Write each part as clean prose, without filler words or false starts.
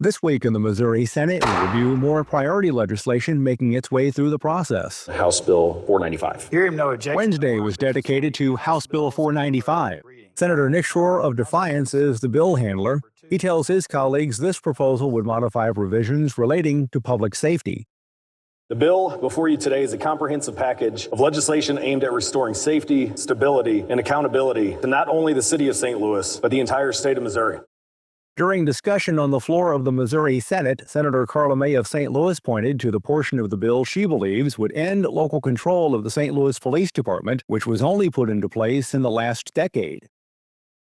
This week in the Missouri Senate, we review more priority legislation making its way through the process. House Bill 495. Hearing no objection. Wednesday was dedicated to House Bill 495. Senator Nick Schroer of Defiance is the bill handler. He tells his colleagues this proposal would modify provisions relating to public safety. The bill before you today is a comprehensive package of legislation aimed at restoring safety, stability, and accountability to not only the city of St. Louis, but the entire state of Missouri. During discussion on the floor of the Missouri Senate, Senator Karla May of St. Louis pointed to the portion of the bill she believes would end local control of the St. Louis Police Department, which was only put into place in the last decade.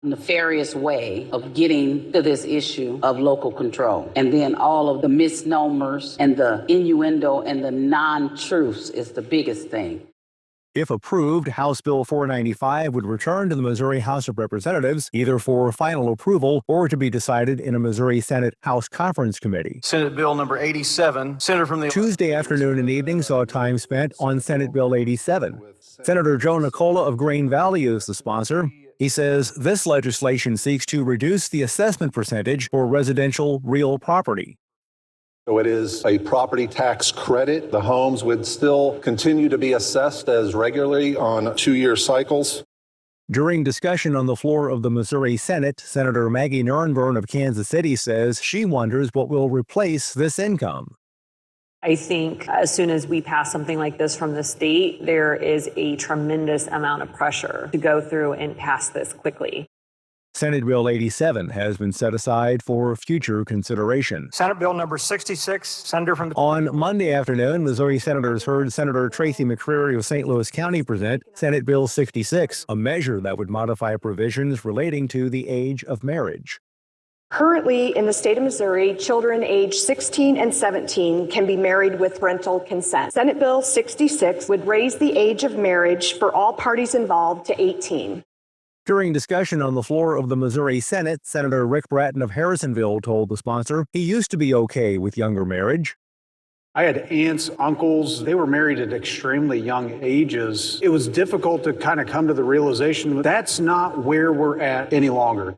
Nefarious way of getting to this issue of local control. And then all of the misnomers and the innuendo and the non-truths is the biggest thing. If approved, House Bill 495 would return to the Missouri House of Representatives either for final approval or to be decided in a Missouri Senate House Conference Committee. Senate Bill number 87, Senator from the Tuesday afternoon and evening saw time spent on Senate Bill 87. Senator Joe Nicola of Green Valley is the sponsor. He says this legislation seeks to reduce the assessment percentage for residential real property. So it is a property tax credit. The homes would still continue to be assessed as regularly on 2-year cycles. During discussion on the floor of the Missouri Senate, Senator Maggie Nurrenbern of Kansas City says she wonders what will replace this income. I think as soon as we pass something like this from the state, there is a tremendous amount of pressure to go through and pass this quickly. Senate Bill 87 has been set aside for future consideration. Senate Bill number 66, Senator from the On Monday afternoon, Missouri senators heard Senator Tracy McCreery of St. Louis County present Senate Bill 66, a measure that would modify provisions relating to the age of marriage. Currently, in the state of Missouri, children aged 16 and 17 can be married with parental consent. Senate Bill 66 would raise the age of marriage for all parties involved to 18. During discussion on the floor of the Missouri Senate, Senator Brattin of Harrisonville told the sponsor he used to be okay with younger marriage. I had aunts, uncles, they were married at extremely young ages. It was difficult to kind of come to the realization that that's not where we're at any longer.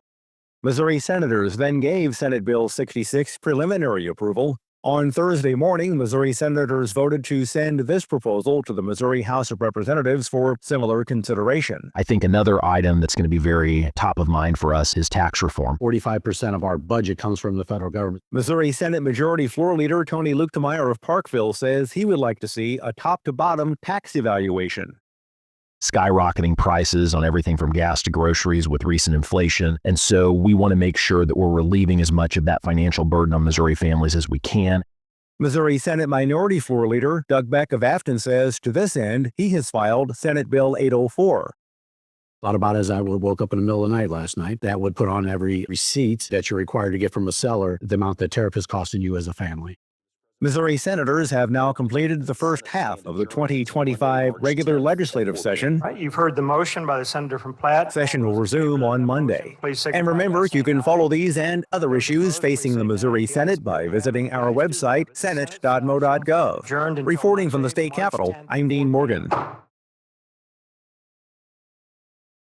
Missouri senators then gave Senate Bill 66 preliminary approval. On Thursday morning, Missouri senators voted to send this proposal to the Missouri House of Representatives for similar consideration. I think another item that's going to be very top of mind for us is tax reform. 45% of our budget comes from the federal government. Missouri Senate Majority Floor Leader Tony Luetkemeyer of Parkville says he would like to see a top-to-bottom tax evaluation. Skyrocketing prices on everything from gas to groceries with recent inflation. And so we want to make sure that we're relieving as much of that financial burden on Missouri families as we can. Missouri Senate Minority Floor Leader Doug Beck of Afton says to this end, he has filed Senate Bill 804. Thought about as I woke up in the middle of the night last night, that would put on every receipt that you're required to get from a seller the amount that tariff is costing you as a family. Missouri senators have now completed the first half of the 2025 regular legislative session. You've heard the motion by the senator from Platte. Session will resume on Monday. And remember, you can follow these and other issues facing the Missouri Senate by visiting our website, senate.mo.gov. Reporting from the state capitol, I'm Dean Morgan.